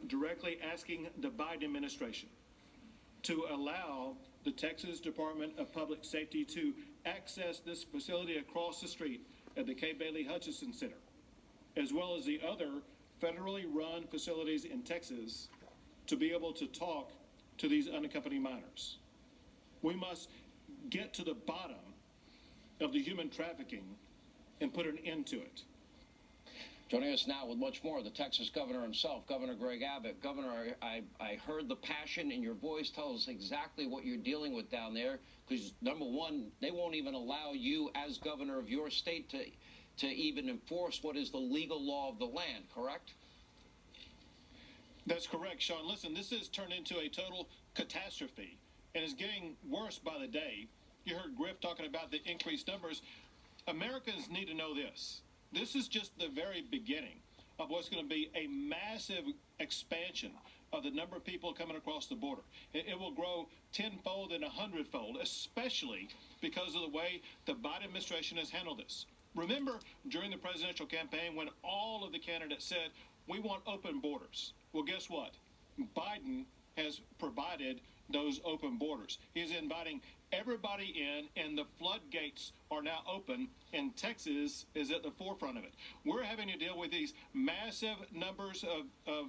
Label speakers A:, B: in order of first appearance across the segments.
A: directly asking the Biden administration to allow the Texas Department of Public Safety to access this facility across the street at the Kay Bailey Hutchinson Center, as well as the other federally run facilities in Texas, to be able to talk to these unaccompanied minors. We must get to the bottom of the human trafficking and put an end to it.
B: Joining us now with much more, the Texas governor himself, Governor Greg Abbott. Governor, I heard the passion in your voice. Tell us exactly what you're dealing with down there, because, number one, they won't even allow you as governor of your state to even enforce what is the legal law of the land, correct?
A: That's correct, Sean. Listen, this has turned into a total catastrophe and is getting worse by the day. You heard Griff talking about the increased numbers. Americans need to know this. This is just the very beginning of what's going to be a massive expansion of the number of people coming across the border. It will grow tenfold and 100-fold, especially because of the way the Biden administration has handled this. Remember during the presidential campaign when all of the candidates said, we want open borders. Well, guess what? Biden has provided those open borders. He's inviting everybody in, and the floodgates are now open, and Texas is at the forefront of it. We're having to deal with these massive numbers of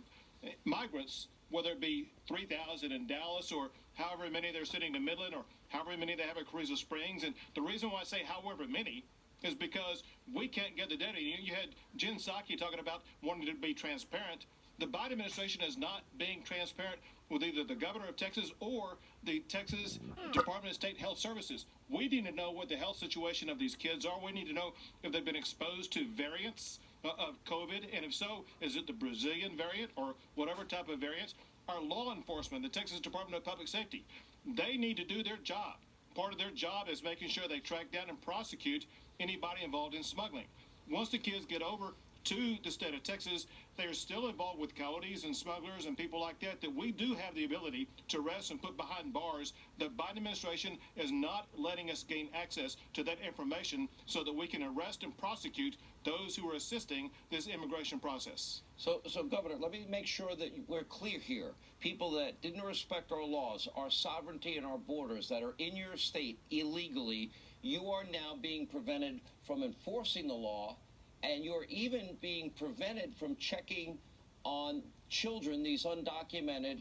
A: migrants, whether it be 3,000 in Dallas or however many they're sitting in Midland or however many they have at Carrizo Springs. And the reason why I say however many is because we can't get the data. You had Jen Psaki talking about wanting to be transparent. The Biden administration is not being transparent with either the governor of Texas or the Texas Department of State Health Services. We need to know what the health situation of these kids are. We need to know if they've been exposed to variants of COVID, and if so, is it the Brazilian variant or whatever type of variants? Our law enforcement, the Texas Department of Public Safety, they need to do their job. Part of their job is making sure they track down and prosecute anybody involved in smuggling. Once the kids get over to the state of Texas, they're still involved with coyotes and smugglers and people like that we do have the ability to arrest and put behind bars. The Biden administration is not letting us gain access to that information so that we can arrest and prosecute those who are assisting this immigration process.
B: So Governor, let me make sure that we're clear here. People that didn't respect our laws, our sovereignty, and our borders that are in your state illegally, you are now being prevented from enforcing the law, and you're even being prevented from checking on children, these undocumented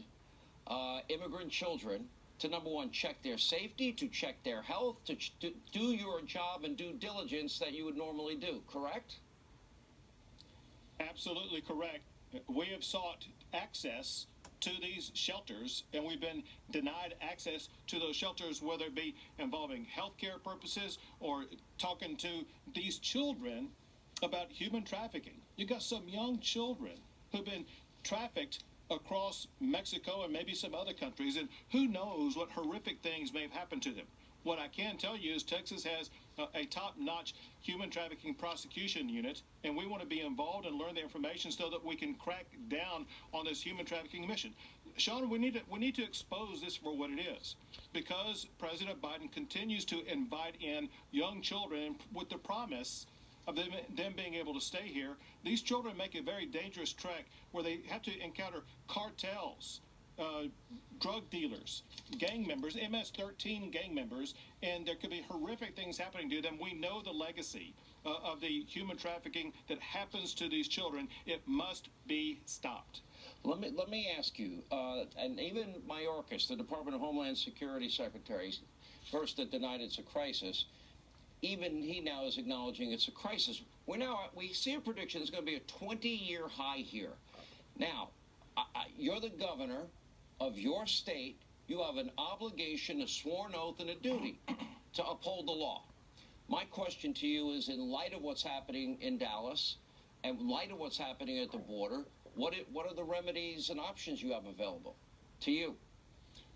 B: immigrant children, to, number one, check their safety, to check their health, to do your job and due diligence that you would normally do, correct?
A: Absolutely correct. We have sought access to these shelters, and we've been denied access to those shelters, whether it be involving healthcare purposes or talking to these children about human trafficking. You got some young children who've been trafficked across Mexico and maybe some other countries, and who knows what horrific things may have happened to them. What I can tell you is Texas has a top-notch human trafficking prosecution unit, and we want to be involved and learn the information so that we can crack down on this human trafficking mission. Sean, we need to expose this for what it is, because President Biden continues to invite in young children with the promise of them being able to stay here. These children make a very dangerous trek where they have to encounter cartels, drug dealers, gang members, MS-13 gang members, and there could be horrific things happening to them. We know the legacy of the human trafficking that happens to these children. It must be stopped.
B: Let me ask you, and even Mayorkas, the Department of Homeland Security Secretary, first that denied it's a crisis, even he now is acknowledging it's a crisis. We see a prediction it's going to be a 20-year high here. Now, you're the governor of your state. You have an obligation, a sworn oath, and a duty to uphold the law. My question to you is, in light of what's happening in Dallas, and in light of what's happening at the border, what are the remedies and options you have available to you?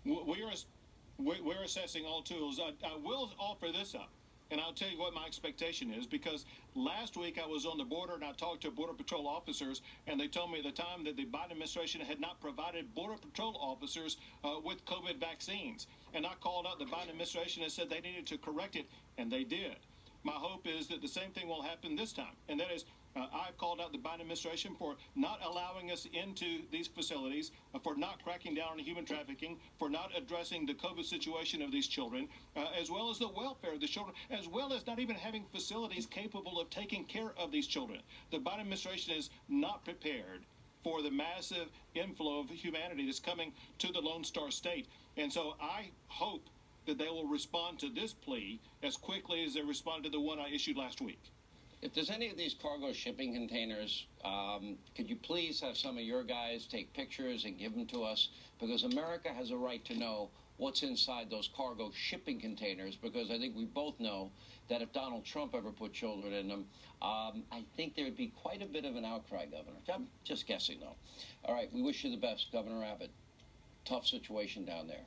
A: We're assessing all tools. I will offer this up. And I'll tell you what my expectation is, because last week I was on the border and I talked to Border Patrol officers, and they told me at the time that the Biden administration had not provided Border Patrol officers with COVID vaccines. And I called out the Biden administration and said they needed to correct it, and they did. My hope is that the same thing will happen this time, and that is I've called out the Biden administration for not allowing us into these facilities, for not cracking down on human trafficking, for not addressing the COVID situation of these children, as well as the welfare of the children, as well as not even having facilities capable of taking care of these children. The Biden administration is not prepared for the massive inflow of humanity that's coming to the Lone Star State. And so I hope that they will respond to this plea as quickly as they responded to the one I issued last week.
B: If there's any of these cargo shipping containers, could you please have some of your guys take pictures and give them to us? Because America has a right to know what's inside those cargo shipping containers, because I think we both know that if Donald Trump ever put children in them, I think there would be quite a bit of an outcry, Governor. I'm just guessing, though. All right, we wish you the best, Governor Abbott. Tough situation down there.